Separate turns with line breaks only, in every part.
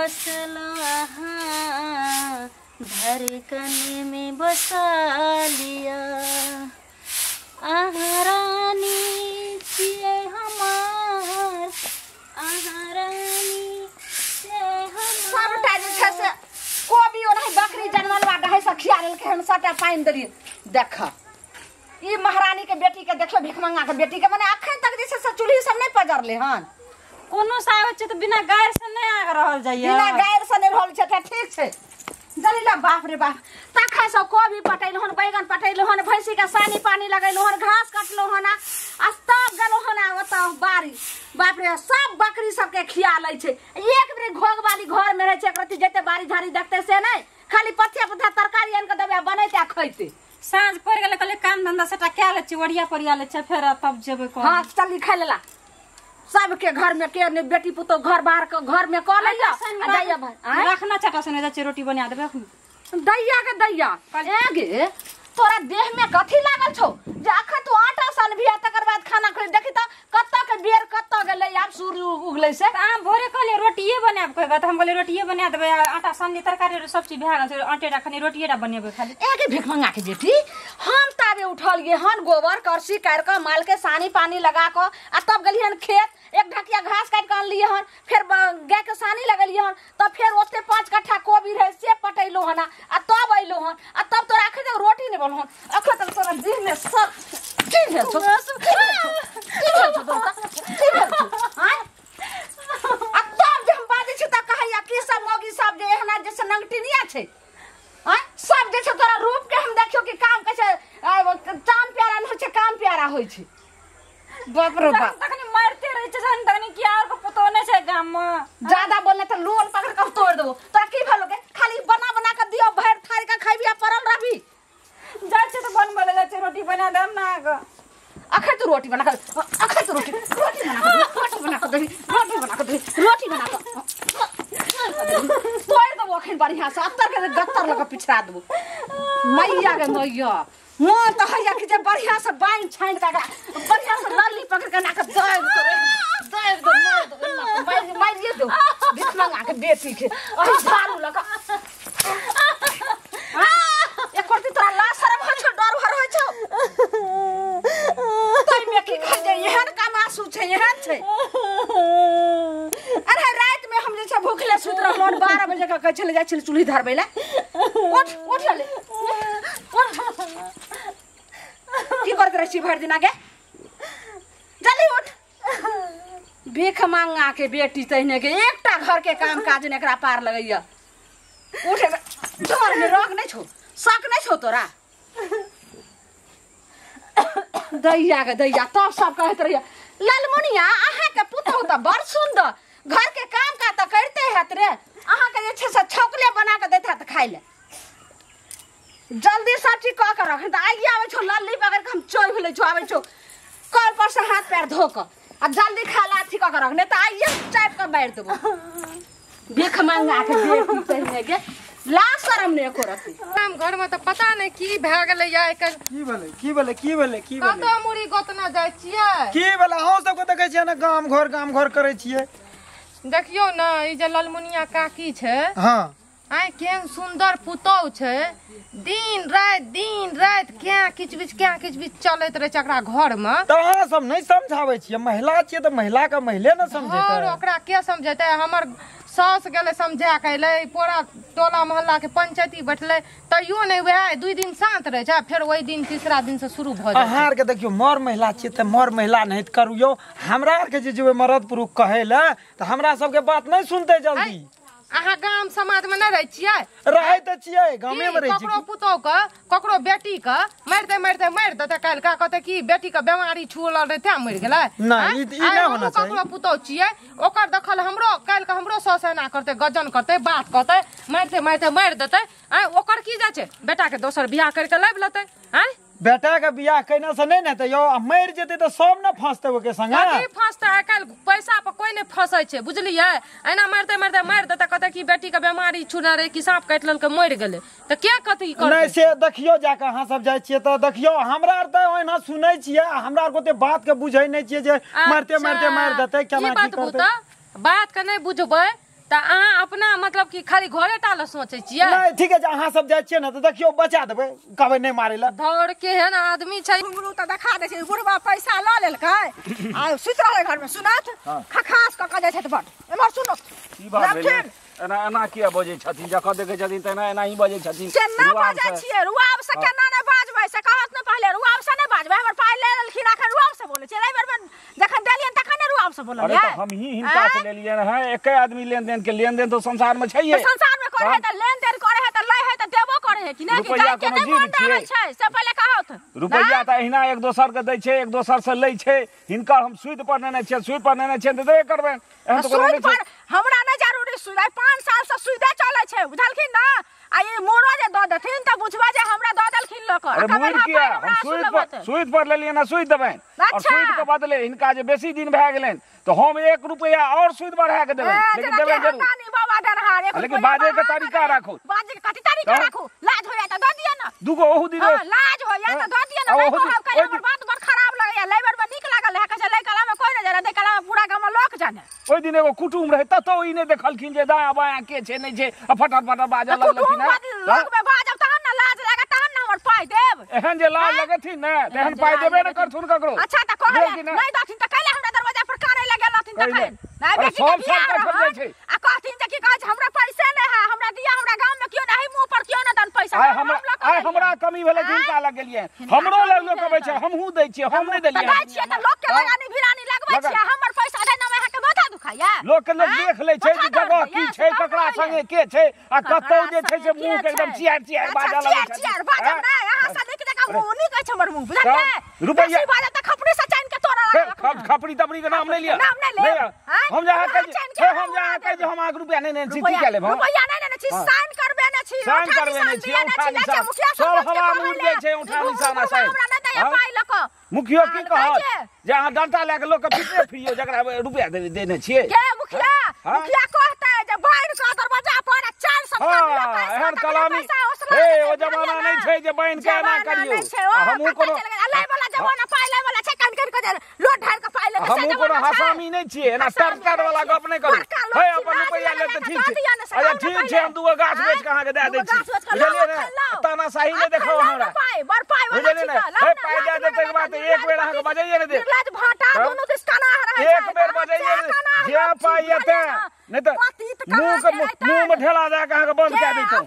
घोंसला धड़कन में बसा लिया। रानी छिए हमार, रानी
सबटा जे छै से कोबी ओनाहि बकरी जनमलवा गहे से खिया लेलकै हम सबटा पानि देलियै। देख ई महारानी के बेटी के देखियो भिखमंगा के बेटी के मने अखन तक जे छै से चूल्ही सब नहि पजरले हन।
कोनो साग छै त बिना गायर से नहि आग रहल जाइए।
बिना गायर से नहि रहल छै त ठीक छै। जलिला बाप रे बाप तखन से कोबी पटैलो हन, बैगन पटैलो हन, भैंसी के सानी पानी लगैलो हन, घास काटलो हन, आ तब गेलो हन ओतऽ बारी। बाप रे सब बकरी सबके खिया लै छै। एक बेर घोग वाली घर में रहे छै, एकरती जेते बारी झाड़ी देखते से नहीं, खाली पथिया पथा तरकारी आन के देबे बनैते आ खैते।
साँझ पड़ गेले कहले काम धंधा सबटा क्या ले छी, ओढ़िया परिया ले छै, फिर तब जेबे को।
हां चली खाइ लेला। सबके घर में के ने बेटी पुतो घर बाहर के घर में कह लिया दैया भाई
रखना चाटा सने जा रोटी बना देबे।
दैया के दैया एगे तोरा देह में कथी लागल छौ जे अखन तू आटा सन भी तकर बाद खाना खै देखी त कत्ता के बेर कत्ता गेलै आब सूर्य उगलै से।
आ भोरे कहले रोटिए बनाब कहगा त हम कहले रोटिए बना देबे, आटा सन्नी तरकारी सब चीज भए गेल छै, आटे रखनी रोटिए टा बनेबे खाली।
एगे भिखमंगा के बेटी हम ताबे उठल गे हन गोबर करसी काट के माल के सानी पानी लगा के आ तब गेली हन खेत, एक ढकिया घास काट के आनलिए हन, फिर गाय के सानी लगलिए हन, तब फिर ओते 5 कट्ठा कोबी रहे से पटैलो हन आ तब अइलो हन आ तब तोरा आखे तक रोटी नहीं बनल हन। अखन तक तोरा देह में सब की भेल छौ, की भेल छौ हां आ तब जे हम बाजै छी त कहैया की सब मौगी सब जे एहना जैसे नंगटिनिया छै हां सब जे छै तोरा रूप के हम देखियो कि काम कहै छै चाम प्यारा न होय छै काम प्यारा होय छै। बाप रे बाप
तखनी मारते रहे छै जन तखनी की आर को पतो नै छै गाम में।
ज्यादा बोलने त लोन पकड़ के तोड़ देबो। तोरा की भेलो के खाली बना बना के दियो भर थारी के खइबिया परल रहबी।
जाय छै त बनबे ले छै रोटी बना देम ना ग।
अखन तू रोटी बना के अखन तू रोटी बना के दे रोटी बना के दे रोटी बना के तोड़ देबो अखन बढ़िया से अत्तर के गत्तर लगा पिछड़ा देबो। मैया के मैया मों त हैया कि जे बढ़िया से बाइन छाइन के बढ़िया से लल्ली पकड़ के ना के दाब दो मारिए दो भिखमंगा के बेटी के अहि झाड़ू लगा एक करती तोरा लाश शरम हो छौ डर भर हो छौ तई में की खा जे एहन कामासु छै एहन छै। अरे रात में हम जे छै भूखले सुत रहलो 12 बजे के कहै छले जाइ छले चूल्ही धरबै ले उठ उठ ले की करत रहै छी भर दिन आगे जल्दी उठ। भिखमंगा के बेटी तहने के एकटा घर के काम काज ने एकरा पार लगैया। उठ डर में रोग नहीं छौ शक नहीं छौ तोरा। दैया के दैया तब सब कहत रहिया लालमुनिया अहाँ के पुतहु त बड़ सुंदर घर के काम का त करते हैत रे, अहाँ के जे छै से छौकले बना के देत हैत खाइ ले। जल्दी सब चीज क के रख त आइ आबै छौ लल्ली पकड़ के हम चोइ भेलै छौ आबै छौ कल पर से हाथ पैर धो के आ जल्दी खा ला अथी क के रख नहीं त आइए चाप के मार देबो। भिखमंगा के बेटी तहने के लाज शरम ने एको रति।
हम घर में तो पता नहीं की भए गेलै या एकर
की भेलै
कतो मुड़ी गोतना जाय छियै
की भेलै हम सब के देखै छियै ना गाम घर करै छियै।
देखियो ना ई जे ललमुनिया काकी छै
हां
आइ केहन सुंदर पुतौ छै, दिन रात क्या किचबिच चलैत रहे छै एकरा घर में।
त अहाँ सब नहीं समझाबै छियै, महिला छियै त महिला के महिले न समझेतै।
और ओकरा के समझेतै, हमर सास गेले समझा के अइलै, पूरा टोला मोहल्ला के पंचायती बैठले तैयो नहीं वह 2 दिन शांत रहे छै, फिर वही दिन तीसरा दिन से शुरू भ जाय।
अहाँ के देखियो मर महिला छियै त मर महिला नहीं करियो। हमरा के जे जेबै मरद पुरुष कहै ले त हमरा सब के बात नहीं सुनतै जल्दी।
अहाँ गाम समाज में नहीं रहे छियै,
रहै त छियै गामे में रहै छी।
ककरो पुतौ के ककरो बेटी के मारते मार देते काल का कहते कि बेटी के बीमारी छुअल रहे त मर गेलै।
नहीं ई नहीं होना चाहिए।
ककरो पुतौ छियै ओकर देखल हमरो काल के हमरो ससेना करते गजन करते बात करते मारते मार देते। ओकर की जाय छै बेटा के दोसर बियाह करके लाब लेतै।
बेटा के बियाह कैना से नहीं न त यो मर जेतै त सब न फंसतै ओके संगे।
की फंसतै आइ काल पैसा पर कोई नहीं फंसै छै बुझलियै। एना मारते मार देते कहते कि बेटी के बीमारी छुना रहे कि सांप काट लेलकै मर गेलै त के कथी करतै।
नहीं से देखियो जाके अहाँ सब जाय छियै त देखियो हमरा आर त ओहिना सुनै छियै, हमरा आर कोते बात के बुझै नहीं छियै जे मारते मार देतै केना की करतै।
बात के नहीं बुझबै त अहाँ अपना मतलब कि खाली घरे टाल सोचे छियै
नहीं ठीक है अहाँ सब जाय छियै न त देखियो बचा देबै कहबै नहीं मारे ला
धौर केहन आदमी छै
घुंगरू त देखा दे छै बुढ़वा पैसा ल लेलकै आ सुत रहले घर में सुनात खखास क के जाय छै त बट एमर सुनो
की बात भेलै एना किया बजै छथिन जखन देखै छथिन त एना ही बजै छथिन
केना बाजै छियै रुआब से केना नै बाजबै से कहत न पहले रुआब से नै बाजबै हमर पाइ ले लेलखिन अखन रुआब से बोलै छै एहि बेर जखन देलियन तखन नै रुआब से बोललियै
अरे तो हम ही हिनका से ले लिए हैं एक आदमी लेन देन के लेन देन तो संसार में छैहे
संसार में करे है त लेन देन करे है त लै है त देबो करे है कि नै कि
रुपैया
के
कोनो
नै
जीव छियै
छै से पहले कहत
रुपैया त अहिना एक दोसर के दै छै एक दोसर से लै छै हिनकर हम सूद पर नेने छियै सूद पर नेने छियै त देबे करबै एहन तो कोनो
सुई
नहि छै
पर हमरा नै जरूरी सुई 5 साल से सुई दे चलै छै बुझलखिन न आ ये मोरो जे द देथिन त बुझबा जे हमरा द देलखिन लोक
अरे मुर किया हम सूद पर ले लिए ना सूद देबै और सूद के बदले हिनका जे बेसी दिन भए गेलैन तो हम 1 रुपया और सूद बढ़ा के देबै लेकिन देबै जरूर
नानी बाबा डरहार
लेकिन बाजे के तरीका राखो
बाजे के कथि तरीका राखो लाज होया त द दिया न
दुगो ओहु दिन
लाज होया त द दिया न नहीं कहब हमर बात बड़ खराब लगैया लेबर में नीक लागल है कहै लै कला में कोई न जाने दे कला में पूरा गांव लोक जाने
ओइ दिन एगो कुटुम रहे त तो ई ने देखलखिन जे दाया बाया के छै नै छै आ फटर फटर बाजा लगलखिन
लोक में बाजब तहन न लाज लागे तहन न हमर पाइ देब
एहन जे लाज लगथिन न तेहन पाइ देबे न करथुन ककरो
अच्छा त कहले नहीं दथिन त कैले हमरा दरवाजा पर काने लगे लथिन तखन नहीं बेटी सब कट जाय छै आ कहथिन जे की कहै छै हमरा पैसे नै है हमरा दिया हमरा गांव में कियो नहीं मुंह पर कियो न दन पैसा
आइ हमरा कमी भेलै जिनका लग गेलियै हमरो लग लोक कहै छै हमहू दै छियै हम नै देलियै
दै छियै त लोक के लगानी भिरानी लगबै छियै हमर पैसा दे न अहाँ के माथा दुखाया
लोक के लोक देख लै छै जे जगह की छै ककरा संगे के छै आ कतौ जे छै से मुंह के एकदम चियार बाजा लगै छै
चियार बाजा नै अहाँ से देख देख मुंह नै कहै छै हमर मुंह बुझलियै
रुपैया
बाजा त खपड़ी से चाइन के तोरा
खपड़ी तपड़ी के नाम नै लिया
नाम नै ले
हम जहाँ कह जे हम आग रुपया नै ने छी की के लेब
रुपैया नै ने छी साइन करबे ने छी
साइन करबे ने छी उठा निशान सब हवा में उड़ जाय छै उठा निशान साइन
हमरा नै दया पाइ लक
मुखियो की कहत जे अहाँ डंटा ले के लोक के पिटे फिरियो जकरा रुपया देने छियै
के मुखिया कहता है जे बाहर का दरवाजा पर 400 का
एहन कलामी हे ओ जमाना नै छै जे बहन के ना करियो हमहु कोनो
लै वाला जमाना पाइ लै वाला छै कन के लोट ढार के पाइ ले
हमहु कोनो हसामी नै छियै ना सरकार वाला गप नै करू हे अपन रुपया ले त ठीक छै अरे ठीक छै हम दुगो गाछ बेच के अहाँ के दे दै छी बुझलियै ने ताना सही नै देखो हमरा
बड़ पाइ वाला
बुझलियै ने हे पाइ दे देतै के बाद एक बेर अहाँ के बजाइए ने दे
लाज भाटा दोनों दिस काना रहे
एक बेर बजाइए जे पाइ एते नै त मुंह में ढेला दे के अहाँ के बंद क दैतौ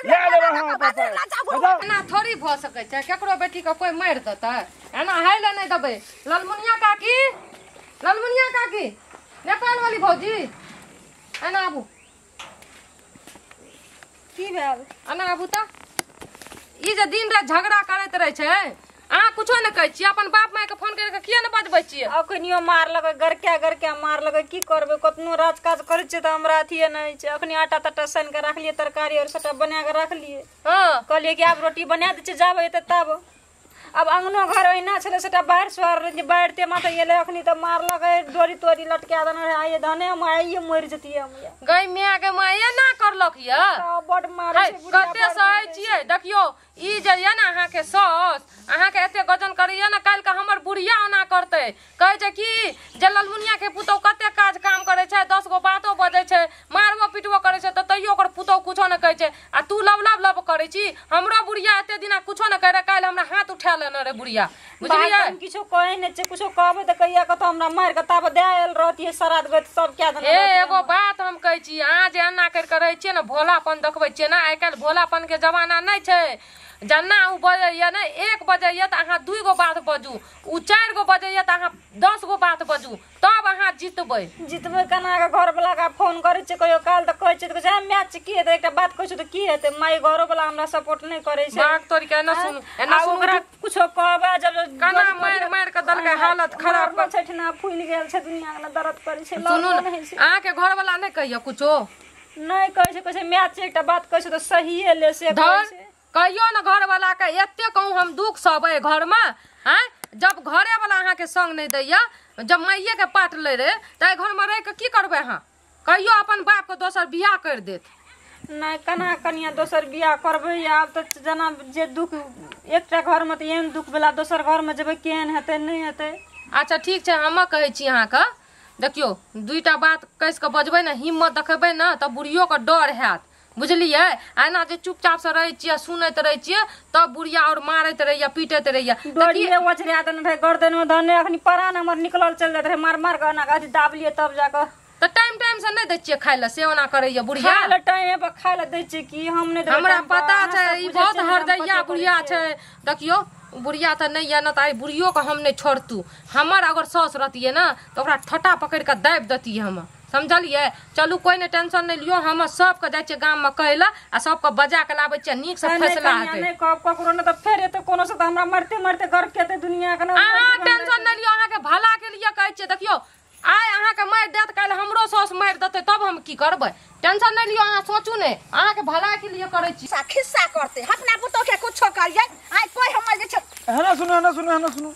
ले लेब अहाँ
एना थोड़ी भ सकै छै केकरो बेटी के कोई मार देतै एना हाइले नै देबै ललमुनिया काकी नेपाल वाली भौजी एना आबू
की भेल
एना आबू त ई जे दिन रात झगड़ा करैत रहै छै अहाँ कुछो नै कहै छियै अपन बाप माय के फोन करके किया नै बजबै छियै
अखनियो मार लगे गरके मार लगे की करबे कतनो राज काज करे छै त हमरा अथिए नै छै अखनी आटा तटा सान के रखलिए तरकारी और सटा बना के रखलिए
हां
कहलिए कि आब रोटी बना दे छै जाबे त तब अब अंगनो घर ओहिना छले सटा बाहर सवार जे बाहरते माथे गेले अखनी त मार लगे डोरी तोरी लटका देने आइए धने हम आइए मर जतिए हम
गई मिया के माये ना करलक य
बड मारे छै
कते सहै छियै देखियो ई जे य ना अहाँ के सास अहाँ के एते गजन करैया ना काल के हमर बुढ़िया ओना करते कहै छै कि जे ललमुनिया के पुतौ कते काज काम करे छै 10 गो बातो बजै छै मारबो पिटबो करे छै त तइयो ओकर पुतौ कुछो न कहै छै आ तू लब करै छी हमरो बुढ़िया एते दिना कुछो न करे काल हमरा हाथ उठा लेने रे बुढ़िया बुझलियै
किछो कहै नै छै कुछो कहबे त कहिया कत हमरा मार के तब देल रहतिए सराद गत सब क्या देने
एगो बात हम कहै छी अहाँ जे अन्ना कर के रहै छियै न भोलापन देखबै छियै न आइ काल्हि भोलापन के जमाना नै छै जन्ना उ बजैया न 1 बजैया त अहाँ 2 गो बात बजू उ 4 गो बजैया त अहाँ 10 गो बात बजू तब अहाँ जीतबै
केना के घर वाला का फोन करे छै कहियो काल त कहै छै त कहै मैच की हेतै एकटा बात कहै छै त की हेतै माय घरो वाला हमरा सपोर्ट नै करे छै
बात तोरी के न सुन एना सुन
ओकरा कुछो कहबा जब
कना मार के दल के हालत खराब
कर छै ना फूल गेल छै दुनिया में दर्द करे छै
सुनू अहाँ के घर वाला नै कहियो कुछो
नै कहै छै मैच एकटा बात कहै छै त सहीए ले से कहै छै
कहियो न घर वाला के एते कहूं हम दुख सहबै घर में हैं जब घरे वाला अहाँ के संग नै दैया जब माइये के पाट ले रे त घर में रह के की करबै अहाँ कहियो अपन बाप के दोसर बियाह कर देत
नै कना कनिया दोसर बियाह करबै आब त जना जे दुख एकटा घर में त एहन दुख भेला दोसर घर में जेबै केहन हेतै नै हेतै
अच्छा ठीक छै हम कहै छी अहाँ के देखियो दुईटा बात कस के बजबै ना हिम्मत देखबै ना त बुढ़ियो के डर हैत बुझलियै एना जे चुपचाप से रहै छियै सुनैत रहै छियै तब बुढ़िया और मारैत रहैया पीटैत रहैया
डोरिए ओछरिया देने रहे गर्दन में धने अखनी परान हमर निकलल चल जात रहे मार मार के ना गादी दाबलिए तब जाके
त टाइम से नहीं दै छियै खाय ले से ओना करैया बुढ़िया
खाय ले टाइम पे खाय ले दै छियै कि हम नहीं
हमरा पता छै ई बहुत हरदैया बुढ़िया छै देखियो बुढ़िया त नहीं है ना त बुढ़ियो के हम नहीं छोड़तू हमर अगर सास रहतिए ना तो ओकरा ठटा पकड़ के दाबि देती हम समझलिए चलू कोई ने टेंशन नहीं लियो हम सबके जाय छियै गाम में कहला आ सबके बजा के लाबै छियै नीक से फैसला हेतै
नहीं ककरो न त फेर एते कोनो से त हमरा मरते मरते घर केते दुनिया के ना
अहाँ टेंशन नहीं लियो अहाँ के भला के लिए कहै छियै देखियो आइ अहाँ के मार देत काल हमरो सास मार देते तब हम की करबै टेंशन नहीं लियो अहाँ सोचू ने अहाँ के भला के लिए करै छी
खिस्सा करते अपना पुतो के कुछो करिए आइ कोई हमर जे छै
है ना सुनो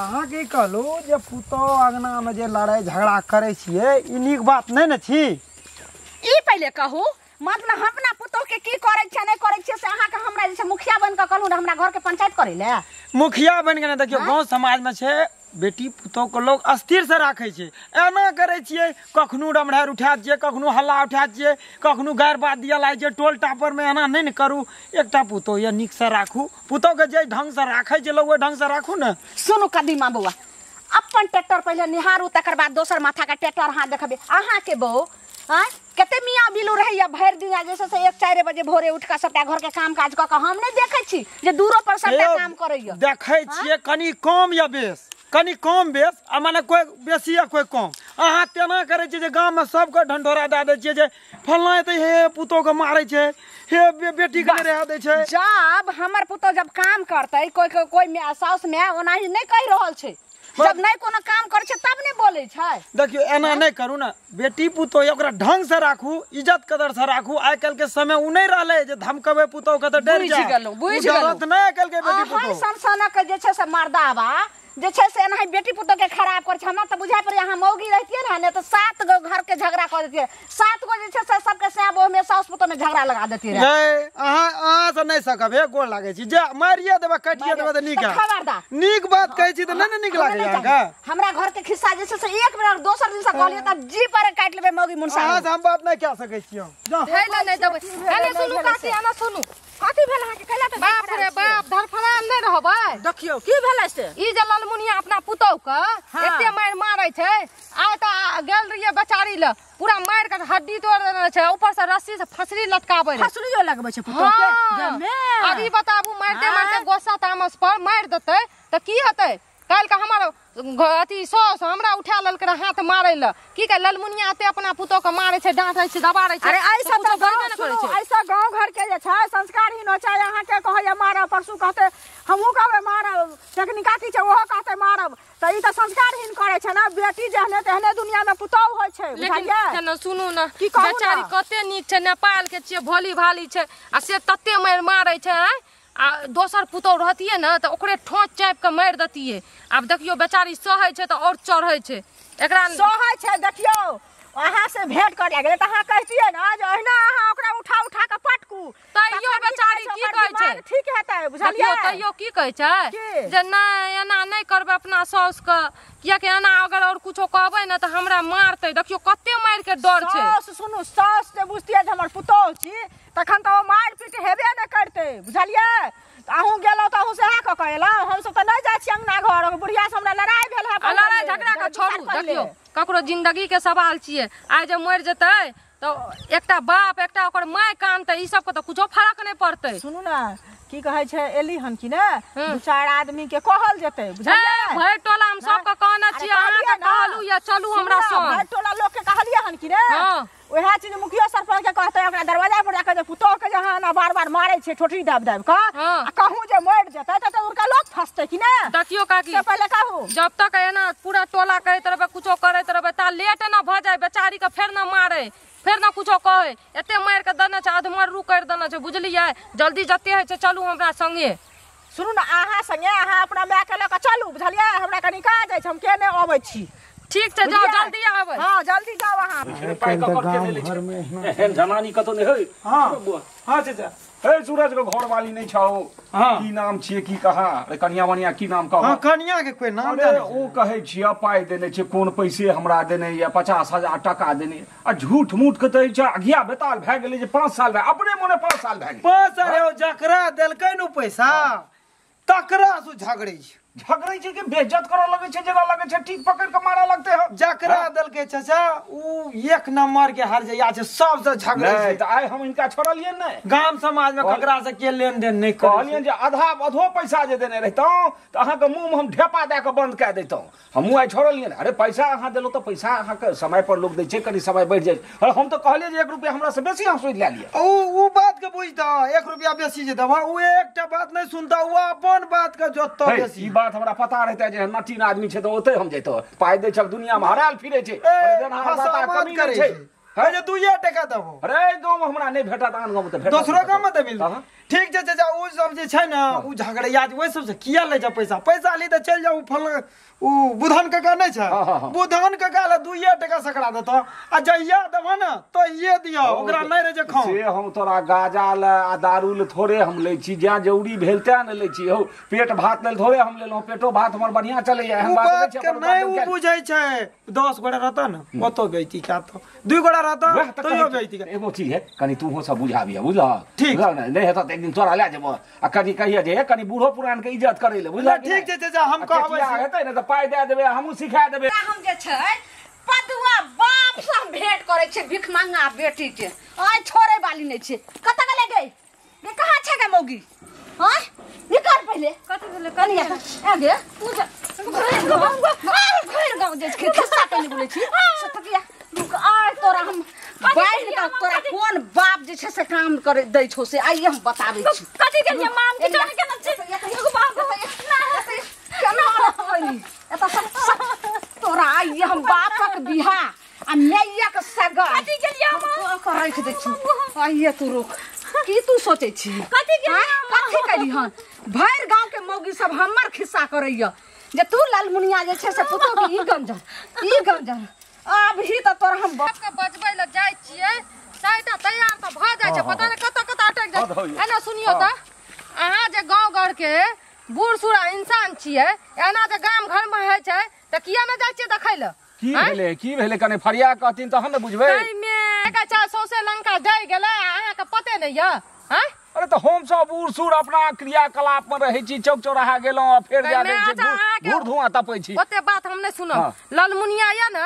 अहाँ के कहलो जे पुतो अंगना में जे लड़ाई झगड़ा करे छिए ई नीक बात नहीं न छी
ई पहले कहू मतलब अपना पुतो के की करे छै नहीं करे छै से अहाँ के हमरा जे छै मुखिया बन के कहलू हमरा घर के पंचायत करे ले
मुखिया बन के ना देखियो गांव समाज में छै बेटी पुतो को लोग अस्थिर से राखे छै एना करे छिए कखनो रमढ़ार उठा छिए कखनो हल्ला उठा छिए कखनो गायर बात दिया लाय छै टोल टापर में एना नहीं न करू एकटा पुतो ये नीक से राखू पुतो के जे ढंग से राखे छै लोग ओय ढंग से राखू न
सुनु कदीमा बउआ अपन ट्रैक्टर पहले निहारू तकर बाद दोसर माथा का ट्रैक्टर हाथ देखबे अहाँ के बहू कते मियाँ बिलू रहैया भरि दिन जैसे से 1-4 बजे भोरे उठ के सबटा घर के काम काज क के हम नहीं देखे छी जे दूरो पर सबटा काम करैया
देखे छिए कनी कम या बेस कनी कम बेस आ माने कोई बेसी या कोई कम अहाँ तेना करे छी जे गांव में सबके ढंढोरा दे दे छिए जे फलना त हे पुतो के मारे छै हे बेटी के रह दे छै
जब हमर पुतो जब काम करतै कोई साउस में ओनाही नहीं कहि रहल छै जब नहीं कोनो काम करे छै तब नहीं बोले छै
देखियो एना नहीं करू ना बेटी पुतो ओकरा ढंग से राखू इज्जत कदर से राखू आइ काल के समय उ नहीं रहले जे धमकबे पुतो के त डर जा
बुझ गेलो
नहीं आइ काल के बेटी पुतो
संसाना के जे छै से मर्दावा जे छै से एना बेटी पुतो के खराब कर छै हमरा त बुझाय पर यहाँ मौगी रहतिए ना ने त 7 गो घर के झगड़ा कर देतिए 7 गो जे छै से सबके साबो में साउस पुतो में झगड़ा लगा देतिए
नहीं अहाँ से नहीं सकबे गोड़ लागे छी जे मारिए देबे काटिए देबे त नीक है
खबरदार
नीक बात कहै छी त नहीं नीक लागे अहाँके
हमरा घर के खिस्सा जे छै से एक बेर दोसर दिन से कहलिए त जी पर काट लेबे मौगी मुनसा
अहाँ से हम बात नहीं कह सकै छी हम
हैला नहीं देबै एने सुनू काकी एना सुनू
कथि भेल अहाँ के कैला त
बाप रे बाप धरफड़ाल नहीं रहबै
देखियो की भेलै से
ई जे ललमुनिया अपना पुतौ के एते मारै छै आइ त गेल रहिए बेचारी ल पूरा मार के हड्डी तोड़ देने छै ऊपर से रस्सी से फसरी लटकाबै रे
फसरी जो लगबै छै पुतो के गमे
अभी बताबू मारते गोसा तामस पर मार देतै त की हेतै काल के हमर अथी सौस हमरा उठा ललकै हाथ मारै ल की कह ललमुनिया एते अपना पुतो के मारै छै डांटै छै दबारै छै
अरे ऐसा त गबे न करै छै ऐसा गांव घर के जे छै संस्कारहीन हो छै अहाँ के कहैया मारब परसू कहते हमहू कहबै मारब टेक्निका की छै ओहो कहते मारब त ई त संस्कारहीन करे छै ना बेटी जहने तेहने दुनिया में पुतो होय छै बुझाइए
लेकिन सुनू ना
की कहू
बेचारी कते नीक छै नेपाल के छियै भोली भाली छै आ से तते मारै छै आ दोसर पुतौ रहतिए ना त ओकरे ठोंच चाप के मार देतिए अब देखियो बेचारी सहै छै त और चढ़ै छै एकरा
सहै छै देखियो अहाँ से भेंट कर गेलै त अहाँ कहतिए ना जे अहिना अहाँ ओकरा उठा के पटकू
तैयो बेचारी की कहै छै
ठीक हेतै बुझलियै
तैयो की कहै छै जे नहीं एना नहीं करबै अपना साउस के किया के एना अगर और कुछो कहबै ना त हमरा मारतै देखियो कते मार के डर छै
साउस सुनू साउस जे बुझतिए जे हमर पुतौह छी तखन त ओ मार पीट हेबे न करतै बुझलियै अहूँ गेलौ त अहूँ सेहा क कहला हम सब त नहीं जाय छी अंगना घर बुढ़िया से हमरा लड़ाई भेल है
लड़ाई झगड़ा के छोड़ू देखियो ककरो जिंदगी के सवाल छियै आइ जे मर जेतै तो एकटा बाप एकटा ओकर माय कानतै ई सब के त कुछो फर्क नहीं पड़तै
सुनू ना की कहै छै एली हन कि ने 2-4 आदमी के कहल जेतै बुझलियै
भर टोला हम सब के कहने छी अहाँ के कहलू या चलू हमरा संग
भर टोला लोग के कहलिए हन कि ने ओहे चीज मुखिया सरपंच के कहते ओकरा दरवाजा पर जाके जे पुतोह के जहां ना बार-बार मारै छै ठोठी दाब के आ कहूं जे मर जेतै त उनका लोग फसतै कि ने
देखियो काकी
से पहले कहू
जब तक एना पूरा टोला कहैत रहबै कुछो करैत रहबै ता लेट ना भ जाय बेचारी के फेर ना मारै फेर ना कुछो कहे एते मार के देने छै अधमरू कर देने छै बुझलियै जल्दी जते है छै चलू हमरा संगे
सुनू ना अहाँ संगे अहाँ अपना माय के ल के चलू बुझलियै हमरा कनी काज छै हम केने आबै छी
ठीक छै जाओ जल्दी आबै
हां जल्दी जाओ वहां
पाई का करके
घर में
एहन जनानी कतो नहीं है।
हां हां चाचा
हे सूरज के घर वाली नहीं छाओ
हां
की नाम छिए की कहा रे कन्या वनिया की नाम कहा
हां कन्या के कोई नाम
अरे ओ कहे छिए पाई देने छे कोन पैसे हमरा देने या 50,000 टका देने आ झूठ मूठ के तै छ अगिया बेताल भ गेलै जे 5 साल भे अपने मोने 5 साल भ गेलै
5 साल हो जकरा देलकै नु पैसा तकरा सु झगड़ै छै
झगड़ै छै कि बेइज्जत करऽ लगे छै जेना लगे छै ठीक पकड़ के मारे लगते हो
जकरा देलकै चाचा उ एक नंबर के हर जइया छै सबसे झगड़ै छै
त आइ हम इनका छोड़लिए नै
गाम समाज में ककरा से के लेन देन नहीं कर
कहलिए जे आधा अधो पैसा जे देने रहतौ त अहाँ के मुंह में हम ढेपा दे के बंद कर देतौ हमहु आइ छोड़लिए न अरे पैसा अहाँ देलो त पैसा अहाँ के समय पर लोग दै छै कनी समय बढ़ जाय अरे हम त कहलिए जे 1 रुपया हमरा से बेसी हम सोच ले लिए
उ बात के बुझता 1 रुपया बेसी जे दवा उ एकटा बात नहीं सुनता उ अपन बात के जोतता बेसी
बात हमरा पता रहता जे नटीन आदमी छै त ओते हम जैतो पाई दे छक दुनिया में हराल फिरे छै कमी करे छै
है जे 2 टका दबो
अरे गांव में हमरा नहीं भेटत आन गांव में त भेटत
दोसरो गांव में देबिल ठीक छै चाचा उ सब जे छै ना उ झगड़िया ओइ सब से किया ले जा पैसा ली त चल जाऊ फल उ बुधन काका नहीं छै बुधन काका ले 2 टका सकड़ा देतो आ जइया देबो ना तो ये दियो ओकरा नहीं रे जे खाओ
से हम तोरा गाजा ल आ दारू ल थोड़े हम ले छी ज्या जरूरी भेल त न ले छी हो पेट भात लेल थोड़े हम लेलो पेटो भात हमर बढ़िया चले जाय हम बात
के नहीं उ बुझै छै 10 गोड़ा रहता न ओतो बेइती का तो 2 गोड़ा रहता तो यो बेइती का
एगो चीज है कनी तू हो सब बुझाबी बुझला
ठीक
नहीं हेता एक दिन तोरा ले जेबो आ कनी कहिए जे कनी बूढ़ो पुरान के इज्जत करे ले बुझला
ठीक छै चाचा हम कहबै
हेतै न त पाई दे देबे हमहु सिखा देबे
हम जे छै पदुआ बाप से हम भेंट करे छै भिख मांगा बेटी के आय छोड़े वाली नहीं छै कत गेले गई ये कहां छै गे मौगी हां निकाल पहले
कथि भेले
कनिया आ गे तू घर गांव जे के खस्सा कनी बोले छी सतकिया रुक आय तोरा हम बाइल का तोरा कोन बाप जे छै से काम करे दै छौ से आइए हम बताबै छी
कथि के माम के जाने के न छै एगो बाप
केना होई एता सब तोरा आइए हम बापक बिहा आ मैया के सगा
कथि के लिया
हम करे के देखू आइए तू रुक की तू सोचे छी
कथि के
कथि करी हन भर गांव के मौगी सब हमर खिस्सा करैया जे तू लालमुनिया जे छै से पुतो के ई गंजन अभी त तोरा हम
बाप के बजबै ल जाय छियै साइटा तैयार त भ जाय छै पता नै कत अटक जाय एना सुनियो त अहाँ जे गांव घर के बूढ़ सूढ़ा इंसान छियै एना जे गाम घर में है छै त किया न जाय छियै देखै ल
की भेले कने फरिया कहथिन तहन न बुझबै
ताई में का चा सौसे लंका जाय गेलै अहाँ के पते नै य हैं
अरे तो हम सब बूढ़ सूढ़ अपना क्रियाकलाप में रहे छी चौक चौराहा गेलो फेर जा बूढ़ धुआं तपै छी
ओते बात हम नै सुनो ललमुनिया या न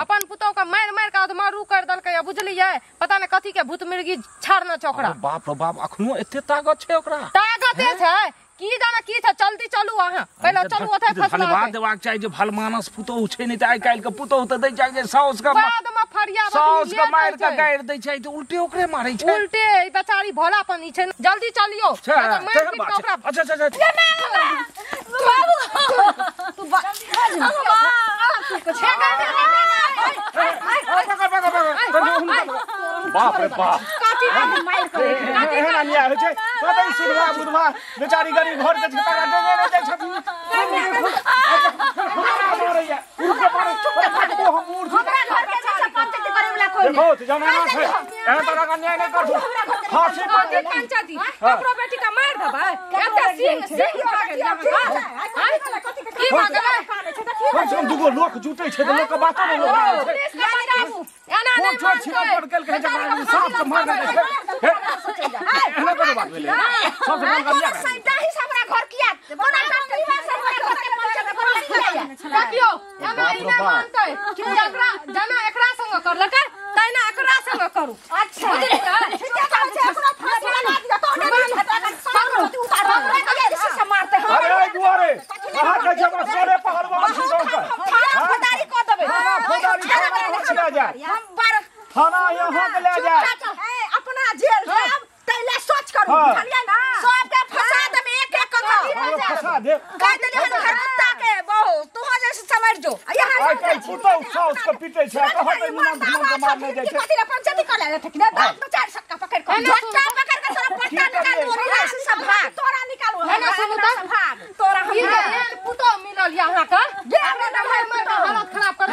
अपन पुतौ के मार के मारू कर दलकै बुझलियै पता नै कथि के भूत मिर्गी छाड़ना चौकड़ा
बाप रे बाप अखनो एते ताकत छै ओकरा
ताकते छै की जाना की छै जल्दी चलू अहाँ पहिले चलू ओथे फसला
धन्यवाद देबाक चाही जे भलमानस पुतौ छै नै त आइ काल्हि के पुतौ त दै छै जे साउस के
बाद में फरिया
साउस के मार के गाड़ दै छै त उल्टे ओकरे मारै छै
उल्टे ई बेचारी भोलापन छै जल्दी चलियो
अच्छा
बाबू तू
बाप रे बाप
काटी मार करे
एहन निया होइ छै कतै सुधवा बुधवा बेचारी गरीब घर के छता काटे नै दै छथिन मारैया उनके मारे को हम मूर्ख
हमरा घर के छै पंचायत करे वाला कोई
देखो त जमाना छै एहन तरह का न्याय नै करबो फांसी पर दे
पंचायती ककरो बेटी का मार देबै एते सिंह भाग गेलै की भाग गेलै
कम से कम दुगो लोक जुटै छै त लोक के बातो नै लोक
एना नै
छोट छिना पड़ गेल कहे जकरा साफ से मार दे छै एना करे बात भेलै सबसे बड़ गप या
सैटा ही हमरा घर किया कोना काटली है सब घर के पंचायत करे वाला
देखियो एना ई नै मानतै कि जना एकरा संग करलकै तैना एकरा संग करू
अच्छा ठीक है एकरा फांसी लगा दिया तो नहीं तू उतार के से मारते हैं
अरे दुआरे कहां के जब सोरे पहलवान छी गांव का
थाना फदारी को देबे
फौजदारी ले जा
हम बार
थाना यहां के ले जा
अपना जेल जाब तैले सोच करू बुझलिए ना सब के फंसा दे में एक एक कर
फंसा दे
कह दे घर कुत्ता के बहु तू हो जैसे समझ जो यहां
आई कल पुतौ साउस के पीटे छै कहत निमन धमन के मारने जाय छै
कथि रे पंचायती कर ले ठीक ना दो चार सटका पकड़ के झटका पकड़ के सारा पट्टा निकाल तोरी ऐसे सब भाग तोरा निकालो
है ना सुनु त
भाग तोरा हम
पुतो मिलल यहां का
गे हमरा
हालत खराब कर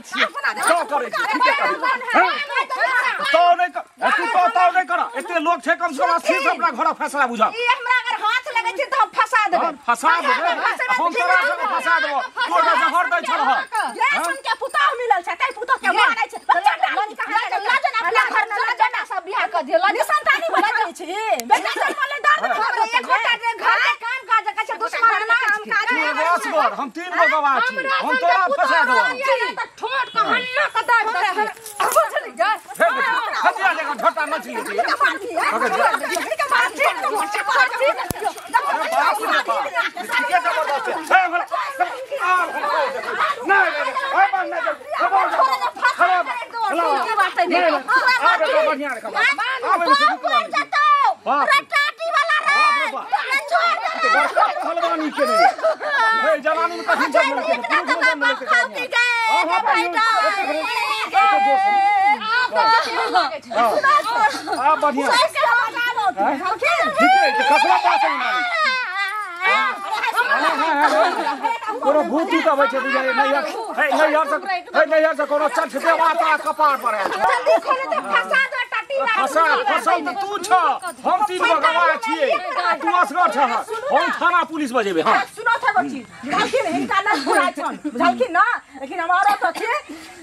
छियै तो करे छी ठीके करे तो नहीं तू तो नहीं कर एते लोग छै कम से कम 80 से अपना घर फैसला बुझा
ई हमरा अगर हाथ लगे छै त हम फंसा देबै
फंसा देबै हम तोरा से फंसा देबो तोरा जहर दै छल ह
ये सुन के पुतौ मिलल छै तै पुतौ के मारै छै बच्चा डाली कहां के लाजन अपना घर में लाजन सब बियाह कर दियो निसंतानी बना दै छै बेटा से मले दर्द कर एक घंटा जे घर के काम काज के दुश्मन ना काम काज
असगर हम 3 गो गवाह छी हम तोरा फंसा देबो
ठोट के हन्ना के दाब दे
चली जा
हजिया जगह झोटा मछली छी जवानी में कठिन बढ़िया कोनो भूती तो होइ छै बुझाइ नैहर से कोनो चट देवा ता कपार पर आयल फसल त तू छ हम 3 गो गवाह छियै तू असगर छ हम थाना पुलिस बजेबे हां
सुनो था बच्ची बुझलखिन हिनका ना बुराई छन बुझलखिन ना लेकिन हमारा तो छै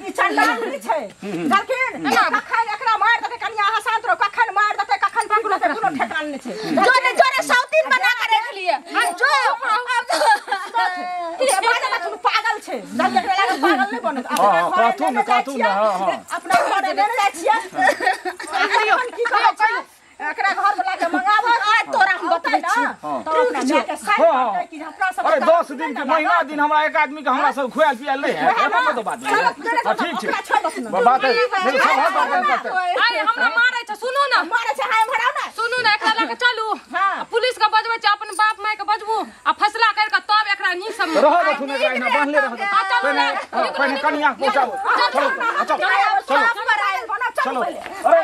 ई चंडाल नहीं छै बुझलखिन कखन एकरा मार देते कनिया अहाँ शांत रहो कखन मार देते कखन पकड़ देते कोनो ठेकान नहीं छै जोरे सौतीन बना के रख लिए जो ये बात ना तुम पागल छै जब एकरा लागे पागल नहीं बनत
कातून
अपना घर में जाइ छियै की कहै छै एकरा घर वाला के मंगाबो आज तोरा हम बताइ छी तो अपना माय के साइड कर कि अपना सब
अरे 10 दिन के महीना दिन हमरा एक आदमी के हमरा सब खुआल पियाल नहीं है एना तो बात नहीं ठीक छै बात है मेरे सब हाथ बंद करते
अरे हमरा मारै छ सुनू ना
मारे छै हाय भराउ ना
सुनू ना एकरा लगे चलू पुलिस के बजबै छ अपन बाप माय के बजबू आ फैसला कर के तब एकरा नी सब
रहो दथु ने एकरा बांधले रहो पहले कनिया पहुंचाओ चलो अरे